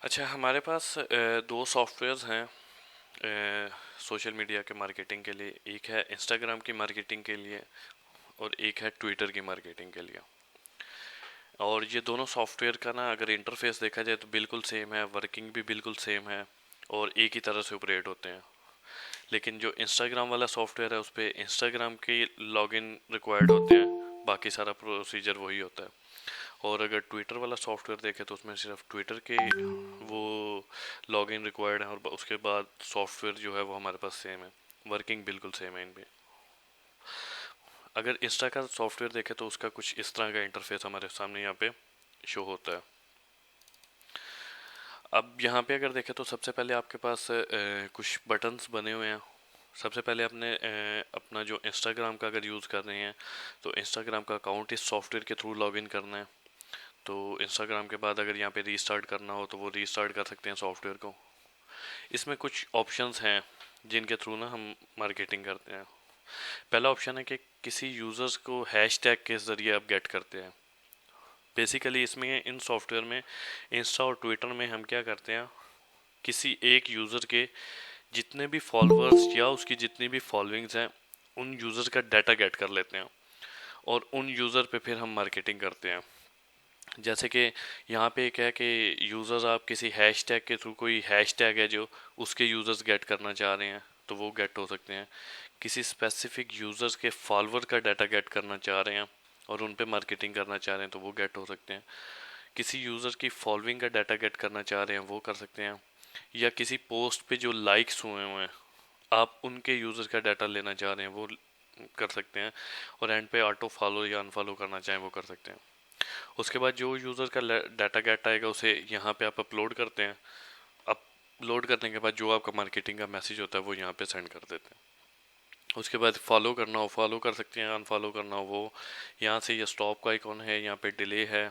अच्छा, हमारे पास दो सॉफ्टवेयर्स हैं सोशल मीडिया के मार्केटिंग के लिए। एक है इंस्टाग्राम की मार्केटिंग के लिए और एक है ट्विटर की मार्केटिंग के लिए। और ये दोनों सॉफ्टवेयर का ना अगर इंटरफेस देखा जाए तो बिल्कुल सेम है, वर्किंग भी बिल्कुल सेम है और एक ही तरह से ऑपरेट होते हैं। लेकिन जो इंस्टाग्राम वाला सॉफ्टवेयर है उस पर इंस्टाग्राम के लॉगिन रिक्वायर्ड होते हैं, बाकी सारा प्रोसीजर वही होता है। और अगर ट्विटर वाला सॉफ्टवेयर देखें तो उसमें सिर्फ ट्विटर के वो लॉगिन रिक्वायर्ड है और उसके बाद सॉफ्टवेयर जो है वो हमारे पास सेम है, वर्किंग बिल्कुल सेम है इन पे। अगर इंस्टा का सॉफ्टवेयर देखें तो उसका कुछ इस तरह का इंटरफेस हमारे सामने यहाँ पे शो होता है। अब यहाँ पे अगर देखें तो सबसे पहले आपके पास कुछ बटन्स बने हुए हैं। सबसे पहले आपने अपना जो इंस्टाग्राम का अगर यूज़ कर रहे हैं तो इंस्टाग्राम का अकाउंट इस सॉफ्टवेयर के थ्रू लॉगिन करना है। तो इंस्टाग्राम के बाद अगर यहाँ पे रीस्टार्ट करना हो तो वो रीस्टार्ट कर सकते हैं सॉफ्टवेयर को। इसमें कुछ ऑप्शंस हैं जिनके थ्रू ना हम मार्केटिंग करते हैं। पहला ऑप्शन है कि किसी यूज़र्स को हैशटैग के ज़रिए आप गेट करते हैं। बेसिकली इसमें इन सॉफ्टवेयर में इंस्टा और ट्विटर में हम क्या करते हैं, किसी एक यूज़र के जितने भी फॉलोअर्स या उसकी जितनी भी फॉलोइंग्स हैं उन यूज़र का डाटा गेट कर लेते हैं और उन यूज़र पे फिर हम मार्केटिंग करते हैं। जैसे कि यहाँ पे एक है कि यूज़र्स आप किसी हैशटैग के थ्रू, कोई हैशटैग है जो उसके यूज़र्स गेट करना चाह रहे हैं तो वो गेट हो सकते हैं। किसी स्पेसिफिक यूज़र्स के फॉलोअर का डाटा गेट करना चाह रहे हैं और उन पे मार्केटिंग करना चाह रहे हैं तो वो गेट हो सकते हैं। किसी यूज़र की फॉलोइंग का डाटा गेट करना चाह रहे हैं वो कर सकते हैं। या किसी पोस्ट पे जो लाइक्स हुए हुए हैं आप उनके यूज़र का डाटा लेना चाह रहे हैं वो कर सकते हैं। और एंड पे ऑटो फॉलो या अनफॉलो करना चाहें वो कर सकते हैं। उसके बाद जो यूज़र का डाटा गेट आएगा उसे यहाँ पे आप अपलोड करते हैं। अपलोड करने के बाद जो आपका मार्केटिंग का मैसेज होता है वो यहाँ पे सेंड कर देते हैं। उसके बाद फॉलो करना हो फॉलो कर सकते हैं, अनफॉलो करना हो वो यहाँ से। ये स्टॉप का आइकॉन है, यहाँ पे डिले है।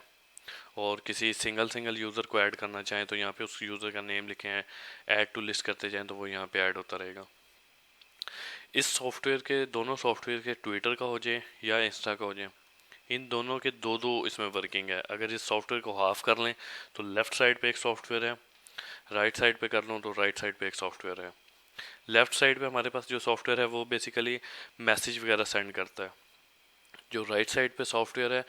और किसी सिंगल सिंगल यूज़र को ऐड करना चाहें तो यहाँ पे उस यूज़र का नेम लिखे हैं, ऐड टू लिस्ट करते जाएं तो वो यहाँ पे ऐड होता रहेगा। इस सॉफ्टवेयर के, दोनों सॉफ्टवेयर के, ट्विटर का हो जाए या इंस्टा का हो जाए, इन दोनों के दो दो इसमें वर्किंग है। अगर इस सॉफ्टवेयर को हाफ कर लें तो लेफ्ट साइड पे एक सॉफ्टवेयर है, राइट साइड पे कर लूँ तो राइट साइड पे एक सॉफ्टवेयर है। लेफ्ट साइड पे हमारे पास जो सॉफ्टवेयर है वो बेसिकली मैसेज वगैरह सेंड करता है। जो राइट साइड पे सॉफ्टवेयर है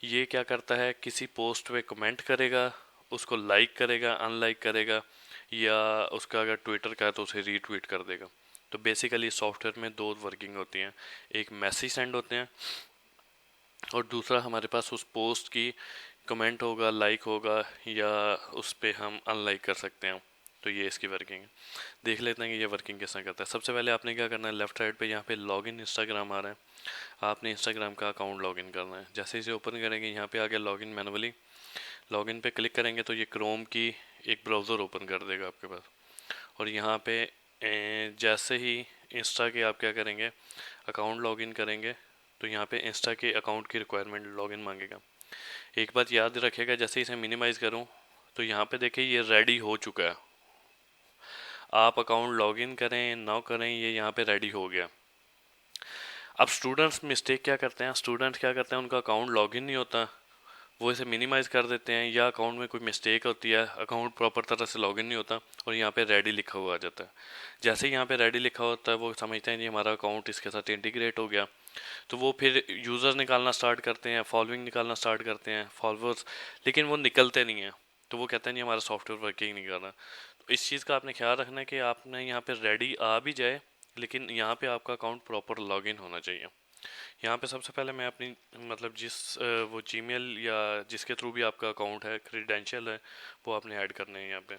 ये क्या करता है, किसी पोस्ट पे कमेंट करेगा, उसको लाइक करेगा, अनलाइक करेगा, या उसका अगर ट्विटर का है तो उसे रीट्वीट कर देगा। तो बेसिकली सॉफ्टवेयर में दो वर्किंग होती हैं, एक मैसेज सेंड होते हैं और दूसरा हमारे पास उस पोस्ट की कमेंट होगा, लाइक होगा, या उस पर हम अनलाइक कर सकते हैं। तो ये इसकी वर्किंग है। देख लेते हैं कि ये वर्किंग कैसे करता है। सबसे पहले आपने क्या करना है, लेफ्ट साइड पे यहाँ पे लॉगिन इंस्टाग्राम आ रहा है, आपने इंस्टाग्राम का अकाउंट लॉगिन करना है। जैसे इसे ओपन करेंगे यहाँ पे आगे लॉगिन मैनुअली, लॉगिन पे क्लिक करेंगे तो ये क्रोम की एक ब्राउज़र ओपन कर देगा आपके पास। और यहाँ पे जैसे ही इंस्टा के आप क्या करेंगे, अकाउंट लॉगिन करेंगे तो यहाँ पे इंस्टा के अकाउंट की रिक्वायरमेंट लॉगिन मांगेगा। एक बात याद रखेगा, जैसे इसे मिनिमाइज़ करूँ तो यहाँ पे देखिए ये रेडी हो चुका है। आप अकाउंट लॉगिन करें ना करें ये यहाँ पे रेडी हो गया। अब स्टूडेंट्स मिस्टेक क्या करते हैं, स्टूडेंट्स क्या करते हैं, उनका अकाउंट लॉगिन नहीं होता, वो इसे मिनिमाइज़ कर देते हैं, या अकाउंट में कोई मिस्टेक होती है, अकाउंट प्रॉपर तरह से लॉगिन नहीं होता और यहाँ पे रेडी लिखा हुआ आ जाता है। जैसे ही यहाँ पे रेडी लिखा होता है वो समझते हैं जी हमारा अकाउंट इसके साथ इंटीग्रेट हो गया। तो वो फिर यूज़र निकालना स्टार्ट करते हैं, फॉलोइंग निकालना स्टार्ट करते हैं, फॉलोअर्स, लेकिन वो निकलते नहीं हैं। तो वो कहते हैं नहीं हमारा सॉफ्टवेयर वर्किंग नहीं कर रहा। तो इस चीज़ का आपने ख्याल रखना है कि आपने यहाँ पे रेडी आ भी जाए लेकिन यहाँ पे आपका अकाउंट प्रॉपर लॉगिन होना चाहिए। यहाँ पे सबसे पहले मैं अपनी, मतलब जिस वो जीमेल या जिसके थ्रू भी आपका अकाउंट है, क्रेडेंशियल है, वो आपने ऐड करने हैं यहाँ पे।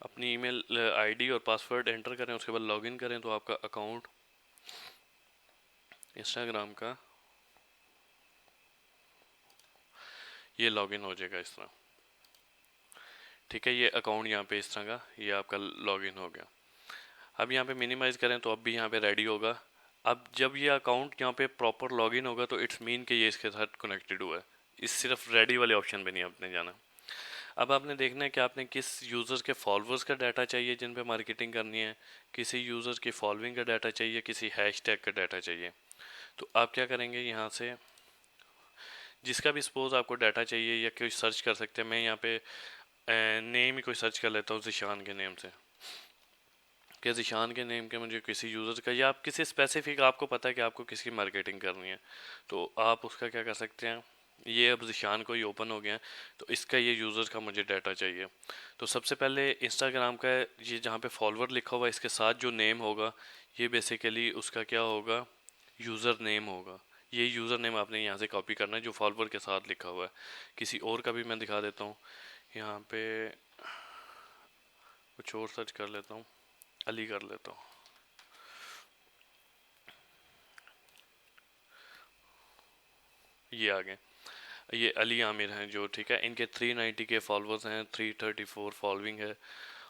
अपनी ईमेल आईडी और पासवर्ड एंटर करें, उसके बाद लॉगिन करें तो आपका अकाउंट इंस्टाग्राम का ये लॉगिन हो जाएगा इस तरह। ठीक है, ये अकाउंट यहाँ पे इस तरह का ये आपका लॉगिन हो गया। अब यहाँ पे मिनिमाइज़ करें तो अब भी यहाँ पे रेडी होगा। अब जब ये अकाउंट यहाँ पे प्रॉपर लॉगिन होगा तो इट्स मीन कि ये इसके साथ कनेक्टेड हुआ है। इस सिर्फ रेडी वाले ऑप्शन पे नहीं आपने जाना। अब आपने देखना है कि आपने किस यूज़र के फॉलोअर्स का डाटा चाहिए जिन पे मार्केटिंग करनी है, किसी यूज़र की फॉलोइंग का डाटा चाहिए, किसी हैशटैग का डाटा चाहिए। तो आप क्या करेंगे, यहाँ से जिसका भी सपोज आपको डाटा चाहिए या कोई सर्च कर सकते हैं। मैं यहाँ पे नेम ही कोई सर्च कर लेता हूँ ज़िशान के नेम से, कि ज़िशान के नेम के मुझे किसी यूज़र का, या आप किसी स्पेसिफिक, आपको पता है कि आपको किसकी मार्केटिंग करनी है, तो आप उसका क्या कर सकते हैं। ये अब ज़िशान को ही ओपन हो गया है, तो इसका ये यूज़र का मुझे डाटा चाहिए। तो सबसे पहले इंस्टाग्राम का ये जहाँ पे फॉलोअर लिखा हुआ है, इसके साथ जो नेम होगा ये बेसिकली उसका क्या होगा, यूज़र नेम होगा। ये यूज़र नेम आपने यहाँ से कॉपी करना है जो फॉलोअर के साथ लिखा हुआ है। किसी और का भी मैं दिखा देता हूँ, यहाँ पे कुछ और सर्च कर लेता हूँ, अली कर लेता हूँ। ये आ गए, ये अली आमिर हैं जो, ठीक है, इनके 390 के फॉलोअर्स हैं, 334 फॉलोइंग है,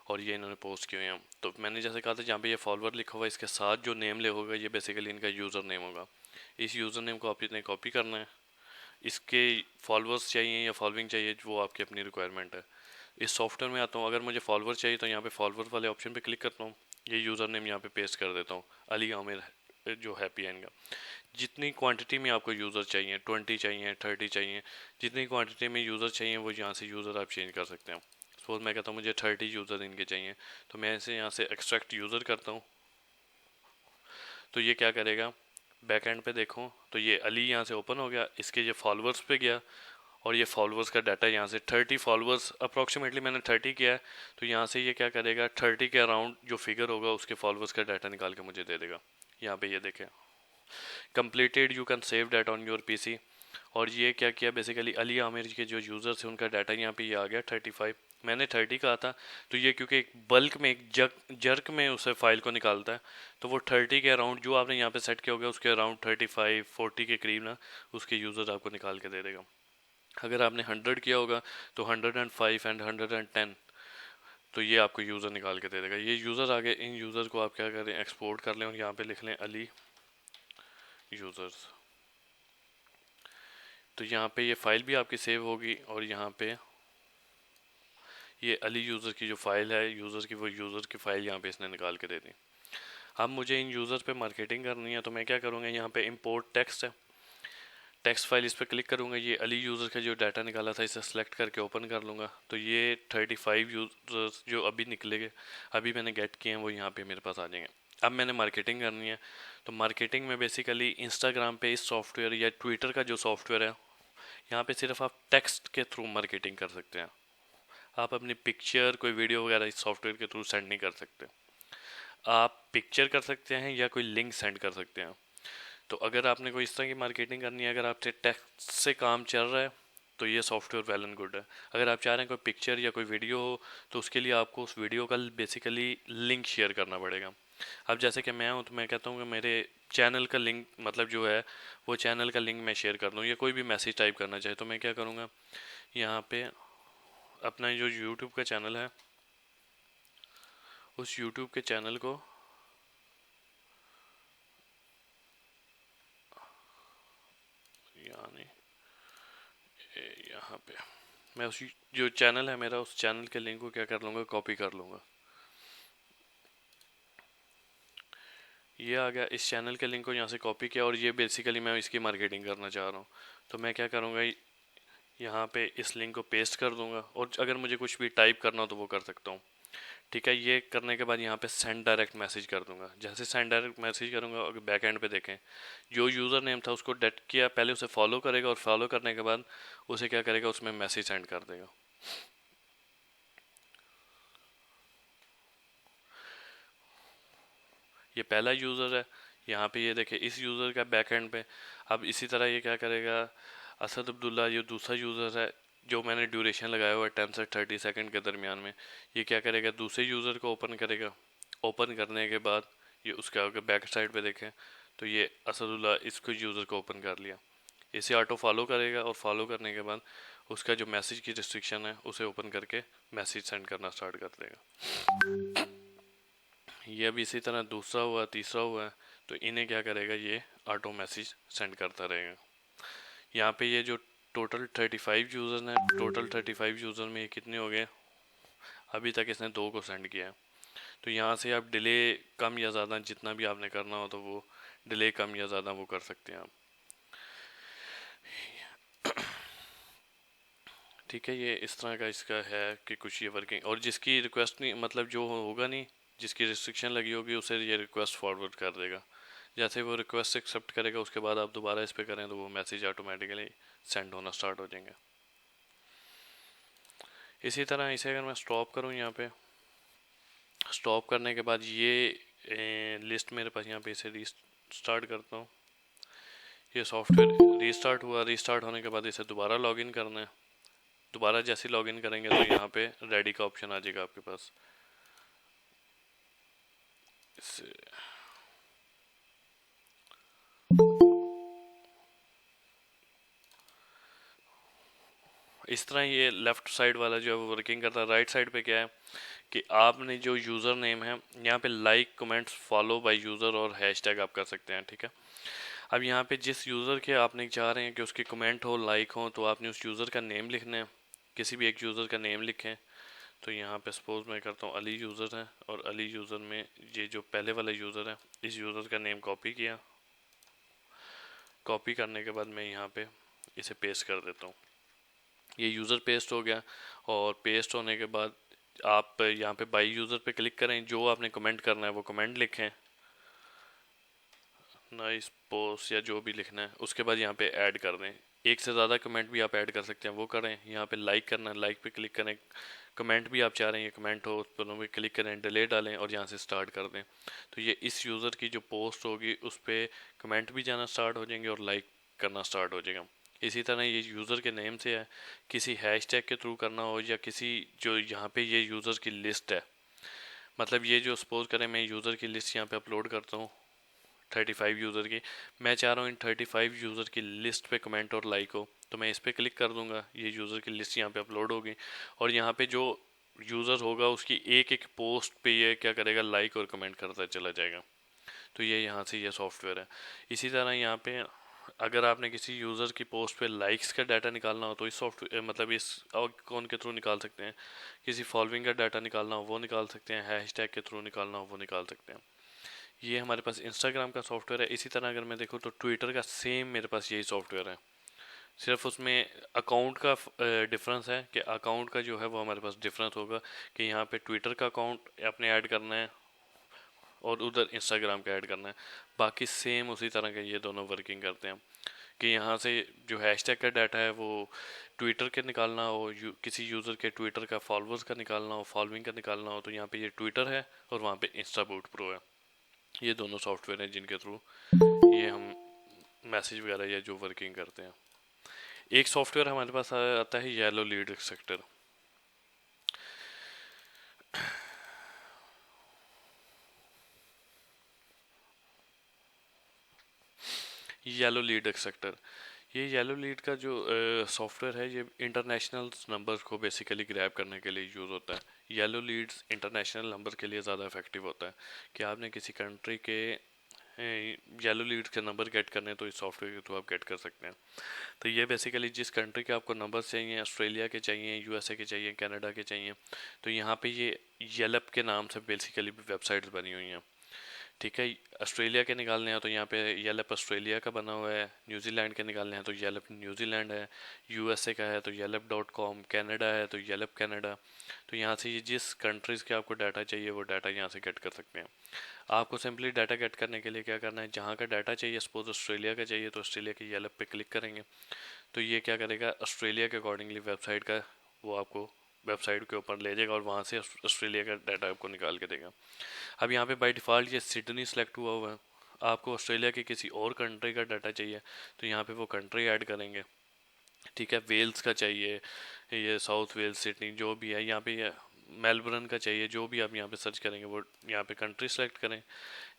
और ये इन्होंने पोस्ट किए हैं। तो मैंने जैसे कहा था जहाँ पे ये फॉलोअर लिखा हुआ है इसके साथ जो नेम ले होगा ये बेसिकली इनका यूज़र नेम होगा। इस यूज़र नेम को आपने कॉपी करना है। इसके फॉलोअर्स चाहिए या फॉलोइंग चाहिए वो आपकी अपनी रिक्वायरमेंट है। इस सॉफ्टवेयर में आता हूँ, अगर मुझे फॉलोअर चाहिए तो यहाँ पे फॉलोअर वाले ऑप्शन पे क्लिक करता हूँ, ये यूज़र नेम यहाँ पे पेस्ट कर देता हूँ, अली आमिर जो हैप्पी है इनका। जितनी क्वांटिटी में आपको यूज़र चाहिए, 20 चाहिए, 30 चाहिए, जितनी क्वांटिटी में यूज़र चाहिए वो यहाँ से यूज़र आप चेंज कर सकते हैं। सपोज मैं कहता हूँ मुझे 30 यूज़र इनके चाहिए, तो मैं इसे यहाँ से एक्सट्रैक्ट यूज़र करता हूँ। तो ये क्या करेगा, बैक एंड पे देखो तो ये अली यहाँ से ओपन हो गया, इसके ये फॉलोअर्स पे गया, और ये फॉलोअर्स का डाटा यहाँ से 30 फॉलोअर्स अप्रॉक्सीमेटली मैंने 30 किया है, तो यहाँ से ये क्या करेगा 30 के अराउंड जो फिगर होगा उसके फॉलोअर्स का डाटा निकाल के मुझे दे देगा। यहाँ पे ये देखें, completed, you can save data on your PC. और ये क्या किया, बेसिकली अली आमिर के जो यूज़र्स हैं उनका डाटा यहाँ पे ये आ गया 35। मैंने 30 कहा था, तो ये क्योंकि एक बल्क में, एक जर्क में उसे फाइल को निकालता है, तो वो 30 के अराउंड जो आपने यहाँ पे सेट किया होगा उसके अराउंड 35-40 के करीब ना उसके यूज़र्स आपको निकाल के दे देगा। अगर आपने 100 किया होगा तो 105 एंड 110, तो ये आपको यूज़र निकाल के दे देगा। ये यूज़र आगे, इन यूज़र को आप क्या करें, एक्सपोर्ट कर लें और यहाँ पे लिख लें अली यूज़र्स। तो यहाँ पे ये फाइल भी आपकी सेव होगी, और यहाँ पे ये अली यूज़र की जो फाइल है यूज़र की, वो यूज़र की फ़ाइल यहाँ पे इसने निकाल के दे दी। अब मुझे इन यूज़र पे मार्केटिंग करनी है, तो मैं क्या करूँगा, यहाँ पे इंपोर्ट टेक्स्ट है, टेक्स्ट फाइल इस पर क्लिक करूँगा, ये अली यूज़र का जो डाटा निकाला था इसे सेलेक्ट करके ओपन कर लूँगा। तो ये 35 यूज़र्स जो अभी निकलेंगे, अभी मैंने गेट किए हैं, वो यहाँ पे मेरे पास आ जाएंगे। अब मैंने मार्केटिंग करनी है, तो मार्केटिंग में बेसिकली इंस्टाग्राम पे इस सॉफ्टवेयर या ट्विटर का जो सॉफ्टवेयर है, यहाँ पे सिर्फ आप टेक्स्ट के थ्रू मार्केटिंग कर सकते हैं। आप अपनी पिक्चर, कोई वीडियो वगैरह इस सॉफ्टवेयर के थ्रू सेंड नहीं कर सकते। आप पिक्चर कर सकते हैं या कोई लिंक सेंड कर सकते हैं। तो अगर आपने कोई इस तरह की मार्केटिंग करनी है, अगर आपसे टेक्स्ट से काम चल रहा है, तो ये सॉफ्टवेयर वेल एंड गुड है। अगर आप चाह रहे हैं कोई पिक्चर या कोई वीडियो हो, तो उसके लिए आपको उस वीडियो का बेसिकली लिंक शेयर करना पड़ेगा। अब जैसे कि मैं हूँ, तो मैं कहता हूँ कि मेरे चैनल का लिंक, मतलब जो है वो चैनल का लिंक मैं शेयर कर दूँ, या कोई भी मैसेज टाइप करना चाहे, तो मैं क्या करूँगा, यहाँ पे अपना जो यूट्यूब का चैनल है, उस यूट्यूब के चैनल को यानी यहाँ पे मैं उस जो चैनल है मेरा, उस चैनल के लिंक को क्या कर लूँगा, कॉपी कर लूँगा। ये आ गया, इस चैनल के लिंक को यहाँ से कॉपी किया, और ये बेसिकली मैं इसकी मार्केटिंग करना चाह रहा हूँ। तो मैं क्या करूँगा, यहाँ पे इस लिंक को पेस्ट कर दूँगा, और अगर मुझे कुछ भी टाइप करना हो तो वो कर सकता हूँ। ठीक है, ये करने के बाद यहाँ पे सेंड डायरेक्ट मैसेज कर दूंगा। जैसे सेंड डायरेक्ट मैसेज करूँगा, अगर बैक एंड पे देखें, जो यूज़र नेम था उसको डेट किया, पहले उसे फॉलो करेगा, और फॉलो करने के बाद उसे क्या करेगा, उसमें मैसेज सेंड कर देगा। ये पहला यूज़र है, यहाँ पे ये देखे इस यूज़र का बैक एंड पे। अब इसी तरह ये क्या करेगा, असद अब्दुल्ला ये दूसरा यूज़र है, जो मैंने ड्यूरेशन लगाया हुआ है 10 से 30 सेकंड के दरमियान में। ये क्या करेगा, दूसरे यूज़र को ओपन करेगा, ओपन करने के बाद ये उसके आगे बैक साइड पे देखें, तो ये असदुल्ला इसको यूज़र को ओपन कर लिया। इसे ऑटो फॉलो करेगा, और फॉलो करने के बाद उसका जो मैसेज की रिस्ट्रिक्शन है उसे ओपन करके मैसेज सेंड करना स्टार्ट कर देगा। ये अभी इसी तरह दूसरा हुआ, तीसरा हुआ, तो इन्हें क्या करेगा, ये ऑटो मैसेज सेंड करता रहेगा। यहाँ पे ये जो टोटल 35 यूज़र हैं। टोटल 35 यूज़र में ये कितने हो गए, अभी तक इसने 2 को सेंड किया है। तो यहाँ से आप डिले कम या ज़्यादा जितना भी आपने करना हो तो वो डिले कम या ज़्यादा वो कर सकते हैं आप। ठीक है, ये इस तरह का इसका है कि कुछ ये वर्किंग, और जिसकी रिक्वेस्ट नहीं मतलब जो होगा नहीं, जिसकी रिस्ट्रिक्शन लगी होगी उसे ये रिक्वेस्ट फॉरवर्ड कर देगा। जैसे वो रिक्वेस्ट एक्सेप्ट करेगा उसके बाद आप दोबारा इस पर करें तो वो मैसेज ऑटोमेटिकली सेंड होना स्टार्ट हो जाएंगे। इसी तरह इसे अगर मैं स्टॉप करूँ, यहाँ पे स्टॉप करने के बाद ये लिस्ट मेरे पास यहाँ पे इसे रीस्टार्ट करता हूँ। ये सॉफ्टवेयर रीस्टार्ट हुआ। रीस्टार्ट होने के बाद इसे दोबारा लॉगिन करना है। दोबारा जैसे लॉगिन करेंगे तो यहाँ पे रेडी का ऑप्शन आ जाएगा आपके पास। इस तरह ये लेफ्ट साइड वाला जो है वो वर्किंग करता है। राइट साइड पे क्या है कि आपने जो यूज़र नेम है यहाँ पे like, comments, follow by user और हैशटैग आप कर सकते हैं। ठीक है, अब यहाँ पे जिस यूज़र के आपने चाह रहे हैं कि उसके कमेंट हो, लाइक हो, तो आपने उस यूज़र का नेम लिखना है। किसी भी एक यूज़र का नेम लिखें। तो यहाँ पे सपोज मैं करता हूँ अली यूज़र है, और अली यूज़र में ये जो पहले वाला यूज़र है इस यूज़र का नेम कॉपी किया। कॉपी करने के बाद मैं यहाँ पे इसे पेस्ट कर देता हूँ। ये यूज़र पेस्ट हो गया, और पेस्ट होने के बाद आप यहाँ पे बाई यूज़र पे क्लिक करें। जो आपने कमेंट करना है वो कमेंट लिखें, नाइस पोस्ट या जो भी लिखना है। उसके बाद यहाँ पे ऐड कर दें। एक से ज़्यादा कमेंट भी आप ऐड कर सकते हैं, वो करें। यहाँ पे लाइक करना है, लाइक पे क्लिक करें। कमेंट भी आप चाह रहे हैं ये कमेंट हो, उस पर भी क्लिक करें, डिलीट डालें और यहाँ से स्टार्ट कर दें। तो ये इस यूज़र की जो पोस्ट होगी उस पर कमेंट भी जाना स्टार्ट हो जाएंगे और लाइक करना स्टार्ट हो जाएगा। इसी तरह ये यूज़र के नेम से है, किसी हैशटैग के थ्रू करना हो, या किसी जो यहाँ पे ये यूज़र की लिस्ट है, मतलब ये जो सपोज करें मैं यूज़र की लिस्ट यहाँ पे अपलोड करता हूँ 35 यूज़र की। मैं चाह रहा हूँ इन 35 यूज़र की लिस्ट पे कमेंट और लाइक हो, तो मैं इस पर क्लिक कर दूंगा। ये यूज़र की लिस्ट यहाँ पे अपलोड होगी, और यहाँ पे जो यूज़र होगा उसकी एक एक पोस्ट पे ये क्या करेगा, लाइक और कमेंट करता चला जाएगा। तो ये यहाँ से ये सॉफ्टवेयर है। इसी तरह यहाँ पे अगर आपने किसी यूज़र की पोस्ट पे लाइक्स का डाटा निकालना हो तो इस सॉफ्टवेयर मतलब इस आइकॉन के थ्रू निकाल सकते हैं। किसी फॉलोइंग का डाटा निकालना हो वो निकाल सकते हैं। हैशटैग के थ्रू निकालना हो वो निकाल सकते हैं। ये हमारे पास इंस्टाग्राम का सॉफ्टवेयर है। इसी तरह अगर मैं देखूँ तो ट्विटर का सेम मेरे पास यही सॉफ्टवेयर है। सिर्फ उसमें अकाउंट का डिफरेंस है कि अकाउंट का जो है वो हमारे पास डिफरेंस होगा कि यहाँ पे ट्विटर का अकाउंट अपने ऐड करना है और उधर इंस्टाग्राम का ऐड करना है। बाकी सेम उसी तरह के ये दोनों वर्किंग करते हैं कि यहाँ से जो हैशटैग का डाटा है वो ट्विटर के निकालना हो, किसी यूज़र के ट्विटर का फॉलोअर्स का निकालना हो, फॉलोइंग का निकालना हो, तो यहाँ पे ये ट्विटर है और वहाँ पे इंस्टाबूट प्रो है। ये दोनों सॉफ्टवेयर हैं जिनके थ्रू ये हम मैसेज वगैरह या जो वर्किंग करते हैं। एक सॉफ्टवेयर हमारे पास आता है yellow lead extractor. Yellow lead extractor, ये येलो लीड का जो सॉफ्टवेयर है ये इंटरनेशनल नंबर्स को बेसिकली ग्रैब करने के लिए यूज़ होता है। येलो लीड्स इंटरनेशनल नंबर के लिए ज़्यादा इफेक्टिव होता है कि आपने किसी कंट्री के येलो लीड के नंबर गेट करने हैं तो इस सॉफ्टवेयर के थ्रू आप गेट कर सकते हैं। तो ये बेसिकली जिस कंट्री के आपको नंबर्स चाहिए, ऑस्ट्रेलिया के चाहिए, यूएसए के चाहिए, कनाडा के चाहिए, तो यहाँ पे ये येलप के नाम से बेसिकली वेबसाइट्स बनी हुई हैं। ठीक है, ऑस्ट्रेलिया के निकालने हैं तो यहाँ पे येलप ऑस्ट्रेलिया का बना हुआ है। न्यूजीलैंड के निकालने हैं तो येलप न्यूजीलैंड है। यूएसए का है तो येलप.com, कनाडा है तो येलप कनाडा। तो यहाँ से ये जिस कंट्रीज़ के आपको डाटा चाहिए वो डाटा यहाँ से गेट कर सकते हैं। आपको सिंपली डाटा गेट करने के लिए क्या करना है, जहाँ का डाटा चाहिए, सपोज ऑस्ट्रेलिया का चाहिए तो ऑस्ट्रेलिया के येलप पे क्लिक करेंगे तो ये क्या करेगा, ऑस्ट्रेलिया के अकॉर्डिंगली वेबसाइट का वो आपको वेबसाइट के ऊपर ले जाएगा और वहाँ से ऑस्ट्रेलिया का डाटा आपको निकाल के देगा। अब यहाँ पे बाय डिफ़ॉल्ट ये सिडनी सेलेक्ट हुआ हुआ है। आपको ऑस्ट्रेलिया के किसी और कंट्री का डाटा चाहिए तो यहाँ पे वो कंट्री ऐड करेंगे। ठीक है, वेल्स का चाहिए, ये साउथ वेल्स, सिडनी जो भी है, यहाँ पे मेलबर्न का चाहिए, जो भी आप यहाँ पे सर्च करेंगे वो यहाँ पे कंट्री सेलेक्ट करें।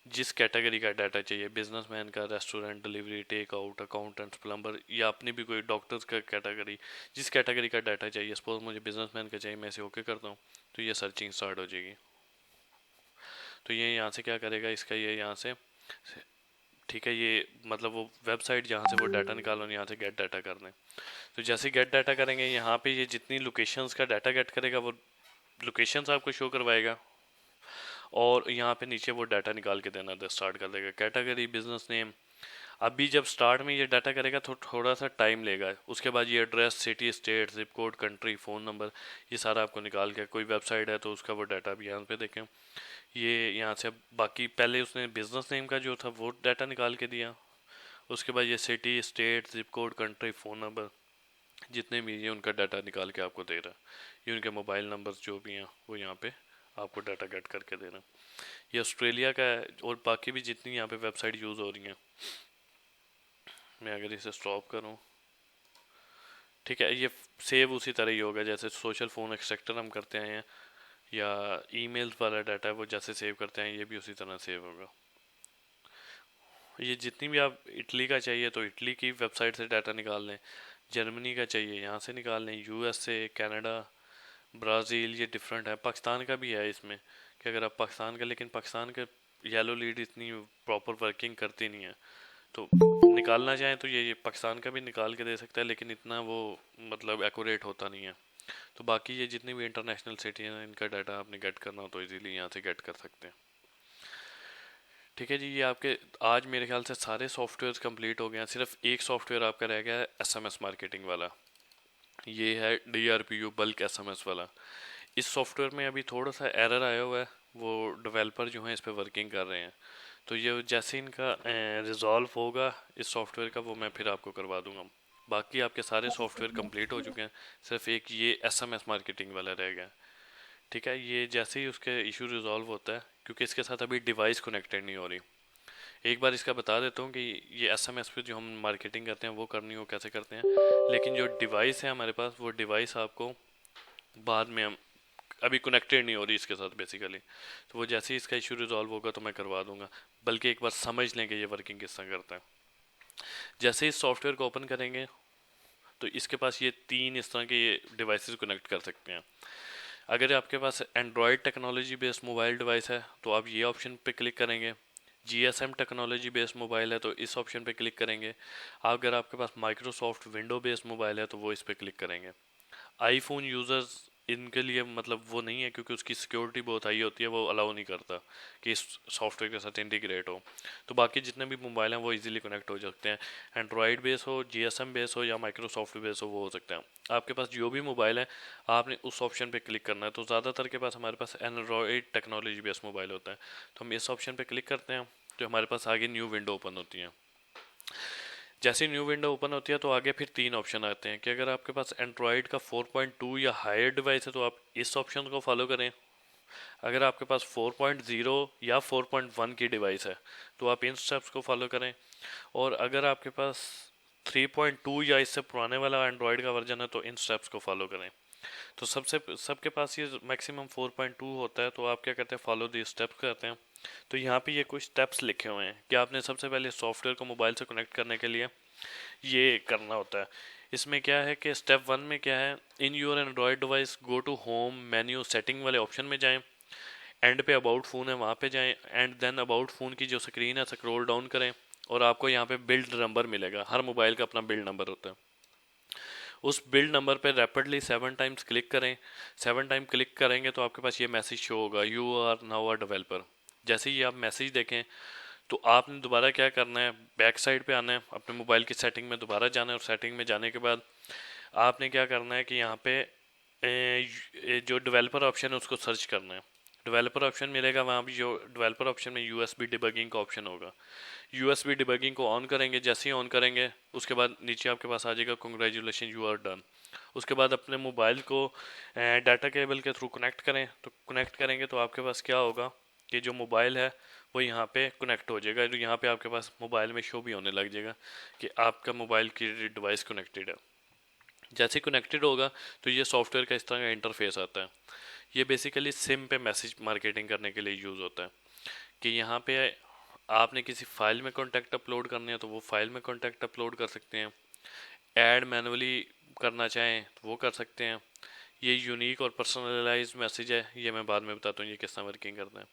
जिस कैटेगरी का डाटा चाहिए, बिजनेसमैन का, restaurant, delivery, take out, accountant, plumber, या अपनी भी कोई डॉक्टर्स का कैटेगरी, जिस कैटेगरी का डाटा चाहिए, सपोज मुझे बिजनेसमैन का चाहिए, मैं इसे ओके करता हूँ तो ये सर्चिंग स्टार्ट हो जाएगी। तो ये यहाँ से क्या करेगा, इसका ये यहाँ से ठीक है, ये मतलब वो वेबसाइट जहाँ से वो डाटा निकालो, यहाँ से गेट डाटा करना है। तो जैसे गेट डाटा करेंगे, यहाँ पे ये जितनी लोकेशंस का डाटा गेट करेगा वो लोकेशंस आपको शो करवाएगा, और यहाँ पे नीचे वो डाटा निकाल के देना स्टार्ट कर देगा। Category, business name. अभी जब स्टार्ट में ये डाटा करेगा तो थोड़ा सा टाइम लेगा, उसके बाद ये address, city, state, zip code, country, phone number, ये सारा आपको निकाल के, कोई वेबसाइट है तो उसका वो डाटा भी यहाँ पे देखें। ये यहाँ से बाकी पहले उसने बिजनेस नेम का जो था वो डाटा निकाल के दिया, उसके बाद ये city, state, zip code, country, phone number जितने भी ये उनका डाटा निकाल के आपको दे रहा है। ये उनके मोबाइल नंबर्स जो भी हैं वो यहाँ पे आपको डाटा गेट करके दे रहा है। ये ऑस्ट्रेलिया का है, और बाकी भी जितनी यहाँ पे वेबसाइट यूज़ हो रही हैं, मैं अगर इसे स्टॉप करूँ, ठीक है, ये सेव उसी तरह ही होगा जैसे सोशल फ़ोन एक्सट्रैक्टर हम करते हैं, या ईमेल वाला डाटा है वो जैसे सेव करते हैं, ये भी उसी तरह सेव होगा। ये जितनी भी आप इटली का चाहिए तो इटली की वेबसाइट से डाटा निकाल लें, जर्मनी का चाहिए यहाँ से निकाल लें, यूएसए, कनाडा, ब्राज़ील, ये डिफरेंट है। पाकिस्तान का भी है इसमें कि अगर आप पाकिस्तान का, लेकिन पाकिस्तान का येलो लीड इतनी प्रॉपर वर्किंग करती नहीं है, तो निकालना चाहें तो ये पाकिस्तान का भी निकाल के दे सकता है, लेकिन इतना वो मतलब एक्यूरेट होता नहीं है। तो बाकी ये जितनी भी इंटरनेशनल सिटी हैं इनका डाटा आपने गेट करना हो तो इजीली यहाँ से गेट कर सकते हैं। ठीक है जी, ये आपके आज मेरे ख्याल से सारे सॉफ्टवेयर कंप्लीट हो गए हैं, सिर्फ एक सॉफ्टवेयर आपका रह गया है एसएमएस मार्केटिंग वाला। ये है DRPU, बल्क एसएमएस वाला। इस सॉफ्टवेयर में अभी थोड़ा सा एरर आया हुआ है, वो डेवलपर जो हैं इस पे वर्किंग कर रहे हैं, तो ये जैसे इनका रिजॉल्व होगा इस सॉफ्टवेयर का, वो मैं फिर आपको करवा दूंगा। बाकी आपके सारे सॉफ्टवेयर कंप्लीट हो चुके हैं, सिर्फ एक ये एसएमएस मार्केटिंग वाला रह गया। ठीक है, ये जैसे ही उसके इशू रिजॉल्व होता है, क्योंकि इसके साथ अभी डिवाइस कनेक्टेड नहीं हो रही, एक बार इसका बता देता हूँ कि ये एसएमएस पे जो हम मार्केटिंग करते हैं वो करनी हो कैसे करते हैं, लेकिन जो डिवाइस है हमारे पास वो डिवाइस आपको बाद में हम अभी कनेक्टेड नहीं हो रही इसके साथ बेसिकली, तो वो जैसे ही इसका इशू रिजॉल्व होगा तो मैं करवा दूंगा। बल्कि एक बार समझ लें कि ये वर्किंग किस तरह करता है। जैसे ही इस सॉफ्टवेयर को ओपन करेंगे तो इसके पास ये तीन इस तरह के ये डिवाइसेस कनेक्ट कर सकते हैं। अगर आपके पास android technology based mobile device है तो आप ये ऑप्शन पे क्लिक करेंगे, GSM टेक्नोलॉजी बेस्ड मोबाइल है तो इस ऑप्शन पे क्लिक करेंगे, अगर आपके पास माइक्रोसॉफ्ट विंडो बेस्ड मोबाइल है तो वो इस पे क्लिक करेंगे। आईफोन यूज़र्स इनके लिए मतलब वो नहीं है, क्योंकि उसकी सिक्योरिटी बहुत हाई होती है, वो अलाउ नहीं करता कि इस सॉफ्टवेयर के साथ इंटीग्रेट हो। तो बाकी जितने भी मोबाइल हैं वो इजीली कनेक्ट हो सकते हैं, एंड्रॉयड बेस हो, GSM बेस हो या माइक्रोसॉफ्ट बेस हो, वो हो सकता है। आपके पास जो भी मोबाइल है आपने उस ऑप्शन पे क्लिक करना है। तो ज़्यादातर के पास हमारे पास एंड्रॉयड टेक्नोलॉजी बेस्ड मोबाइल होता है, तो हम इस ऑप्शन पे क्लिक करते हैं तो हमारे पास आगे न्यू विंडो ओपन होती है। जैसे न्यू विंडो ओपन होती है तो आगे फिर तीन ऑप्शन आते हैं कि अगर आपके पास एंड्रॉयड का 4.2 या हायर डिवाइस है तो आप इस ऑप्शन को फॉलो करें, अगर आपके पास 4.0 या 4.1 की डिवाइस है तो आप इन स्टेप्स को फॉलो करें, और अगर आपके पास 3.2 या इससे पुराने वाला एंड्रॉयड का वर्जन है तो इन स्टेप्स को फॉलो करें। तो सबके पास ये मैक्सिमम 4.2 होता है, तो आप क्या करते हैं, फॉलो दी स्टेप्स करते हैं। तो यहाँ पे ये कुछ स्टेप्स लिखे हुए हैं कि आपने सबसे पहले सॉफ्टवेयर को मोबाइल से कनेक्ट करने के लिए ये करना होता है। इसमें क्या है कि स्टेप 1 में क्या है, in your Android device go to home menu setting वाले ऑप्शन में जाएं, एंड पे अबाउट फ़ोन है वहाँ पे जाएं, एंड देन अबाउट फ़ोन की जो स्क्रीन है स्क्रॉल डाउन करें, और आपको यहाँ पे बिल्ड नंबर मिलेगा। हर मोबाइल का अपना बिल्ड नंबर होता है, उस बिल्ड नंबर पे रैपिडली 7 टाइम्स क्लिक करें। 7 टाइम क्लिक करेंगे तो आपके पास ये मैसेज शो होगा, you are now a developer. जैसे ही आप मैसेज देखें तो आपने दोबारा क्या करना है, बैक साइड पे आना है, अपने मोबाइल की सेटिंग में दोबारा जाना है, और सेटिंग में जाने के बाद आपने क्या करना है कि यहाँ पे जो डेवलपर ऑप्शन है उसको सर्च करना है। डेवलपर ऑप्शन मिलेगा, वहाँ भी जो डेवलपर ऑप्शन में USB डिबगिंग का ऑप्शन होगा, USB डिबगिंग को ऑन करेंगे। जैसे ही ऑन करेंगे उसके बाद नीचे आपके पास आ जाएगा कॉन्ग्रेचुलेशन यू आर डन। उसके बाद अपने मोबाइल को डाटा केबल के थ्रू कनेक्ट करें। तो कनेक्ट करेंगे तो आपके पास क्या होगा कि जो मोबाइल है वो यहाँ पे कनेक्ट हो जाएगा, तो यहाँ पे आपके पास मोबाइल में शो भी होने लग जाएगा कि आपका मोबाइल की डिवाइस कनेक्टेड है। जैसे कनेक्टेड होगा तो ये सॉफ्टवेयर का इस तरह का इंटरफेस आता है। ये बेसिकली सिम पे मैसेज मार्केटिंग करने के लिए यूज़ होता है कि यहाँ पे आपने किसी फाइल में कॉन्टैक्ट अपलोड करने हैं तो वो फाइल में कॉन्टैक्ट अपलोड कर सकते हैं, ऐड मैनुअली करना चाहें तो वो कर सकते हैं। ये यूनिक और पर्सनलाइज्ड मैसेज है, ये मैं बाद में बताता हूँ ये किस तरह वर्किंग करता है।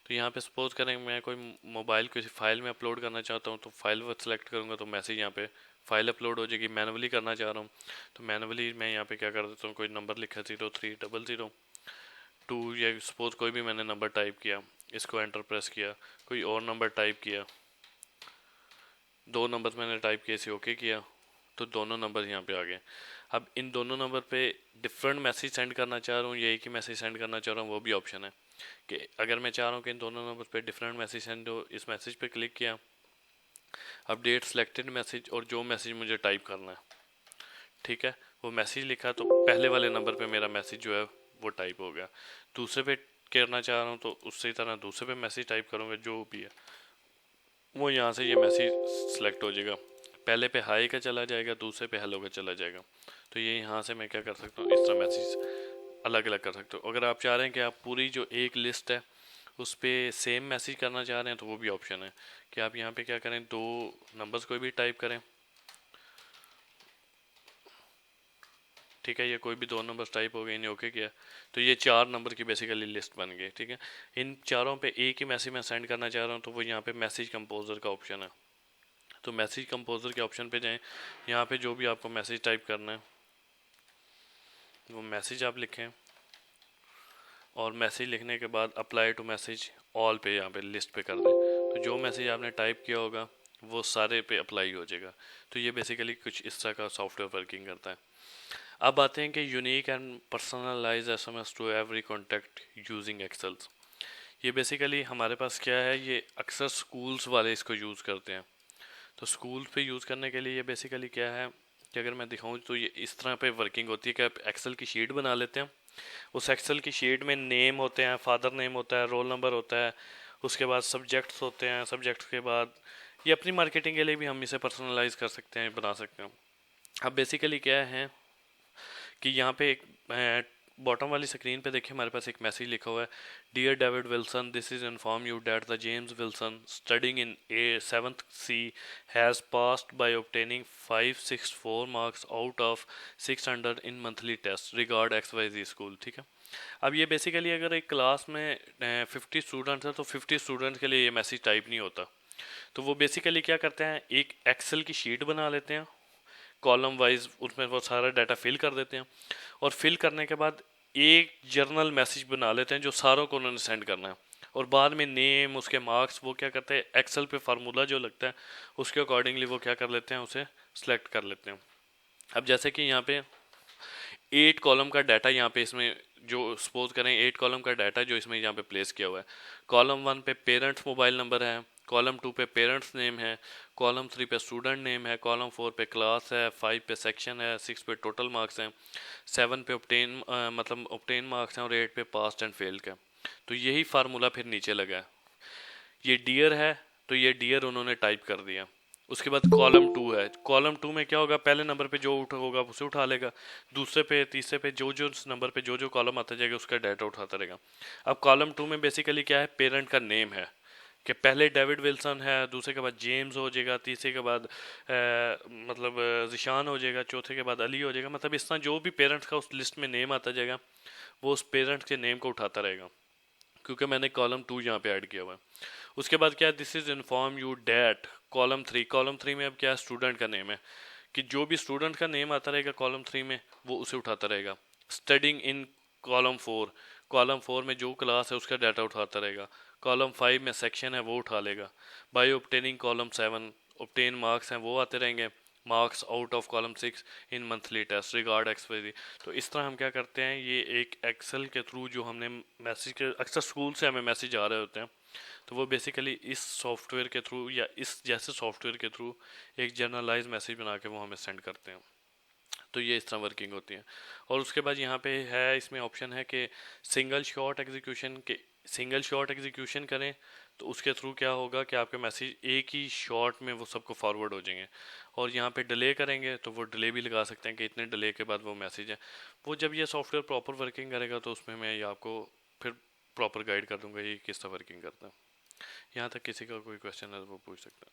तो यहाँ पे सपोज करें मैं कोई मोबाइल किसी फाइल में अपलोड करना चाहता हूँ, तो फाइल वो सेलेक्ट करूँगा तो मैसेज यहाँ पे फाइल अपलोड हो जाएगी। मैनुअली करना चाह रहा हूँ तो मैनुअली मैं यहाँ पे क्या कर देता हूँ, कोई नंबर लिखा 030002, या सपोज कोई भी मैंने नंबर टाइप किया, इसको एंटर प्रेस किया, कोई और नंबर टाइप किया, 2 नंबर मैंने टाइप किए, इसे ओके किया, तो दोनों नंबर यहाँ पे आ गए। अब इन दोनों नंबर पे डिफरेंट मैसेज सेंड करना चाह रहा हूँ या एक ही मैसेज सेंड करना चाह रहा हूँ, वो भी ऑप्शन है कि अगर मैं चाह रहा हूँ कि इन दोनों नंबर पे डिफरेंट मैसेज सेंड हो, इस मैसेज पे क्लिक किया, अपडेट सेलेक्टेड मैसेज, और जो मैसेज मुझे टाइप करना है, ठीक है, वो मैसेज लिखा तो पहले वाले नंबर पे मेरा मैसेज जो है वो टाइप हो गया। दूसरे पे करना चाह रहा हूँ तो उसी तरह दूसरे पे मैसेज टाइप करूँगा, जो भी है वो यहाँ से ये मैसेज सेलेक्ट हो जाएगा। पहले पे हाई का चला जाएगा, दूसरे पे हेलो का चला जाएगा। तो ये यहाँ से मैं क्या कर सकता हूँ, इस तरह मैसेज अलग अलग कर सकते हो। अगर आप चाह रहे हैं कि आप पूरी जो एक लिस्ट है उस पर सेम मैसेज करना चाह रहे हैं तो वो भी ऑप्शन है कि आप यहाँ पे क्या करें, 2 नंबर्स कोई भी टाइप करें, ठीक है, ये कोई भी 2 नंबर्स टाइप हो गए, इन्हें ओके किया, तो ये 4 नंबर की बेसिकली लिस्ट बन गई। ठीक है, इन चारों पे एक ही मैसेज मैं सेंड करना चाह रहा हूँ तो वो यहाँ पे मैसेज कंपोजर का ऑप्शन है। तो मैसेज कंपोजर के ऑप्शन पे जाएं, यहाँ पे जो भी आपको मैसेज टाइप करना है वो मैसेज आप लिखें, और मैसेज लिखने के बाद अप्लाई टू मैसेज ऑल पे यहाँ पे लिस्ट पे कर दें, तो जो मैसेज आपने टाइप किया होगा वो सारे पे अप्लाई हो जाएगा। तो ये बेसिकली कुछ इस तरह का सॉफ्टवेयर वर्किंग करता है। अब आते हैं कि unique and personalize SMS to every contact using excels. ये बेसिकली हमारे पास क्या है, ये अक्सर स्कूल्स वाले इसको यूज़ करते हैं। तो स्कूल पे यूज़ करने के लिए ये बेसिकली क्या है कि अगर मैं दिखाऊं तो ये इस तरह पे वर्किंग होती है कि आप एक्सेल की शीट बना लेते हैं, उस एक्सेल की शीट में नेम होते हैं, फादर नेम होता है, रोल नंबर होता है, उसके बाद सब्जेक्ट्स होते हैं, सब्जेक्ट्स के बाद ये अपनी मार्केटिंग के लिए भी हम इसे पर्सनलाइज कर सकते हैं, बना सकते हैं। अब बेसिकली क्या है कि यहाँ पे एक बॉटम वाली स्क्रीन पे देखिए हमारे पास एक मैसेज लिखा हुआ है, dear David Wilson, this is inform you that the James Wilson studying in a 7th C has passed by obtaining 564 marks out of 600 in monthly test regard XYZ school. ठीक है, अब ये बेसिकली अगर एक class में 50 students हैं तो 50 students के लिए ये मैसेज टाइप नहीं होता। तो वो बेसिकली क्या करते हैं, एक एक्सेल की शीट बना लेते हैं, कॉलम वाइज उसमें वो सारा डाटा फिल कर देते हैं, और फिल करने के बाद एक जर्नल मैसेज बना लेते हैं जो सारों को उन्होंने सेंड करना है, और बाद में नेम उसके मार्क्स वो क्या करते हैं, एक्सेल पे फार्मूला जो लगता है उसके अकॉर्डिंगली वो क्या कर लेते हैं, उसे सिलेक्ट कर लेते हैं। अब जैसे कि यहाँ पे 8 कॉलम का डाटा यहाँ पे इसमें जो सपोज करें 8 कॉलम का डाटा जो इसमें यहाँ पे प्लेस किया हुआ है, कॉलम 1 पे पेरेंट्स मोबाइल नंबर है, कॉलम 2 पे पेरेंट्स नेम है, कॉलम 3 पे स्टूडेंट नेम है, कॉलम 4 पे क्लास है, 5 पे सेक्शन है, 6 पे टोटल मार्क्स हैं, 7 पे ऑब्टेन मार्क्स हैं, और 8 पे पास्ट एंड फेल का। तो यही फार्मूला फिर नीचे लगा है। ये डियर है तो ये डियर उन्होंने टाइप कर दिया। उसके बाद कॉलम 2 है, कॉलम 2 में क्या होगा, पहले नंबर पे जो होगा उसे उठा लेगा, दूसरे पे तीसरे पे जो जो नंबर पे जो जो कॉलम आता जाएगा उसका डाटा उठाता रहेगा। अब कॉलम 2 में बेसिकली क्या है, पेरेंट का नेम है कि पहले डेविड विल्सन है, दूसरे के बाद जेम्स हो जाएगा, तीसरे के बाद जिशान हो जाएगा, चौथे के बाद अली हो जाएगा, मतलब इस तरह जो भी पेरेंट्स का उस लिस्ट में नेम आता जाएगा वो उस पेरेंट्स के नेम को उठाता रहेगा, क्योंकि मैंने कॉलम 2 यहाँ पे ऐड किया हुआ है। उसके बाद क्या है, this is inform you that column 3 में अब क्या है, स्टूडेंट का नेम है कि जो भी स्टूडेंट का नेम आता रहेगा कॉलम 3 में वो उसे उठाता रहेगा। स्टडिंग इन कॉलम 4 में जो क्लास है उसका डाटा उठाता रहेगा। कॉलम 5 में सेक्शन है वो उठा लेगा। By obtaining column 7 obtain marks हैं वो आते रहेंगे, marks out of column 6 in monthly test regard XYZ। तो इस तरह हम क्या करते हैं, ये एक एक्सेल के थ्रू जो हमने मैसेज के अक्सर स्कूल से हमें मैसेज आ रहे होते हैं तो वो बेसिकली इस सॉफ्टवेयर के थ्रू या इस जैसे सॉफ्टवेयर के थ्रू एक जर्नलाइज मैसेज बना के वो हमें सेंड करते हैं। तो ये इस तरह वर्किंग होती है। और उसके बाद यहाँ पे है, इसमें ऑप्शन है कि सिंगल शॉट एग्जीक्यूशन करें तो उसके थ्रू क्या होगा कि आपके मैसेज एक ही शॉट में वो सबको फॉरवर्ड हो जाएंगे। और यहाँ पे डिले करेंगे तो वो डिले भी लगा सकते हैं कि इतने डिले के बाद वो मैसेज है। वो जब ये सॉफ्टवेयर प्रॉपर वर्किंग करेगा तो उसमें मैं ये आपको फिर प्रॉपर गाइड कर दूंगा ये किस तरह वर्किंग करता है। यहाँ तक किसी का कोई क्वेश्चन है तो वो पूछ सकता है।